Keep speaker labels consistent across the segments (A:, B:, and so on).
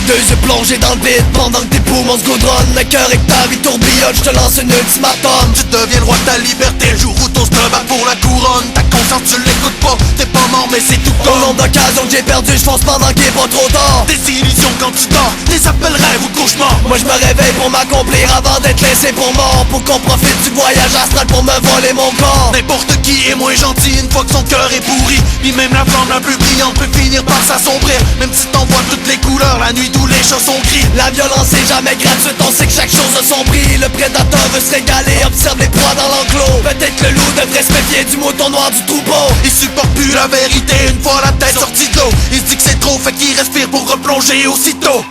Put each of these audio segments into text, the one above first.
A: deux yeux plongés dans le vide pendant que tes poumons se goudronnent. Le cœur et que ta vie tourbillonne, je te lance une ultimatum.
B: Tu deviens le roi de ta liberté le jour où ton se bat pour la couronne. Ta conscience tu l'écoutes pas, t'es pas mort mais c'est tout
A: Au
B: comme.
A: nombre d'occasions que j'ai perdu, je pense pendant qu'il est pas trop tard.
B: Des illusions quand tu dors, des appels rêves ou cauchemars.
A: Moi je me réveille pour m'accomplir avant d'être laissé pour mort. Pour qu'on profite du voyage astral pour me voler mon corps.
B: N'importe qui est moins gentil une fois que son cœur est pourri. Puis même la flamme la plus brillante peut finir par s'assombrir. Même si t'en vois toutes les couleurs, la nuit tous les chats sont gris.
A: La violence est jamais gratuite, on sait que chaque chose a son prix. Le prédateur veut se régaler, observe les proies dans l'enclos. Peut-être que le loup devrait se méfier du mouton noir du troupeau.
B: Il supporte plus la vérité une fois la tête sortie de l'eau. Il se dit que c'est trop, fait qu'il respire pour replonger aussitôt.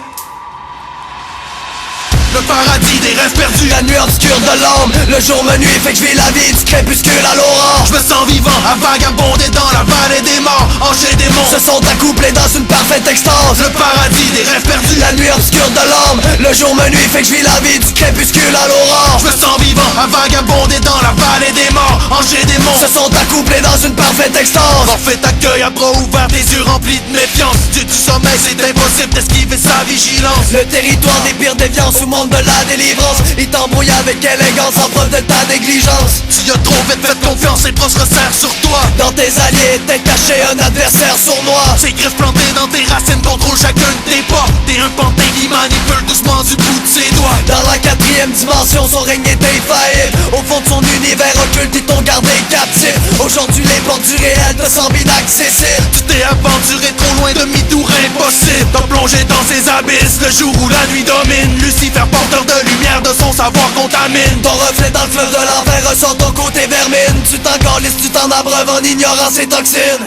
B: Le paradis des rêves perdus,
A: La nuit obscure de l'ombre, le jour me nuit, fait que je vis la vie du crépuscule à l'aurore.
B: je me sens vivant, à vagabonder dans la vallée des morts, hanché des
A: Se
B: monstres.
A: sont accouplés dans une parfaite extase.
B: Le paradis des rêves perdus,
A: La nuit obscure de l'ombre, le jour me nuit, fait que je vis la vie du crépuscule à l'aurore.
B: je me sens vivant, à vagabonder dans la vallée des morts, hanché des
A: Se
B: monstres.
A: sont accouplés dans une parfaite extase.
B: Parfait accueil à bras ouverts, des yeux remplis de méfiance. Dieu du sommeil, c'est impossible d'esquiver sa vigilance.
A: Le territoire des pires déviances au monde de la délivrance. Il t'embrouille avec élégance en preuve de ta négligence.
B: Tu as trop vite fait confiance et le bras se resserre sur toi.
A: Dans tes alliés, t'es caché un adversaire sournois.
B: Ses griffes plantées dans tes racines contrôlent chacun de tes pas. T'es un pantin qui manipule doucement du bout de ses doigts.
A: Dans la quatrième dimension, son règne est infaillible. Au fond de son univers occulte, ils t'ont gardé captif. Aujourd'hui, les portes du réel te semblent inaccessibles.
B: Tu t'es aventuré trop loin, demi-tour impossible. T'as plongé dans ces abysses le jour où la nuit domine. Lucifer, porteur de lumière, de son savoir contamine.
A: Ton reflet dans le fleuve de l'enfer ressort ton côté vermine. Tu t'en calisses, tu t'en abreuves en ignorant ses toxines.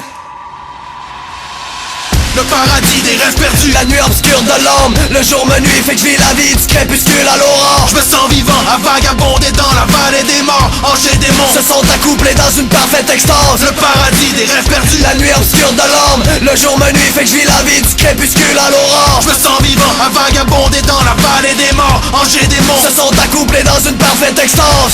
B: Le paradis des rêves perdus,
A: La nuit obscure de l'ombre, le jour me nuit, fait que je vis la vie du crépuscule à l'aurore.
B: je me sens vivant, à vagabonder dans la vallée des morts, hanché des
A: Se
B: monstres.
A: sont accouplés dans une parfaite extase.
B: Le paradis des rêves perdus,
A: La nuit obscure de l'ombre, le jour me nuit, fait que je vis la vie du crépuscule à l'aurore.
B: je me sens vivant, à vagabonder dans la vallée des morts, hanché des
A: Se
B: monstres.
A: sont accouplés dans une parfaite extase.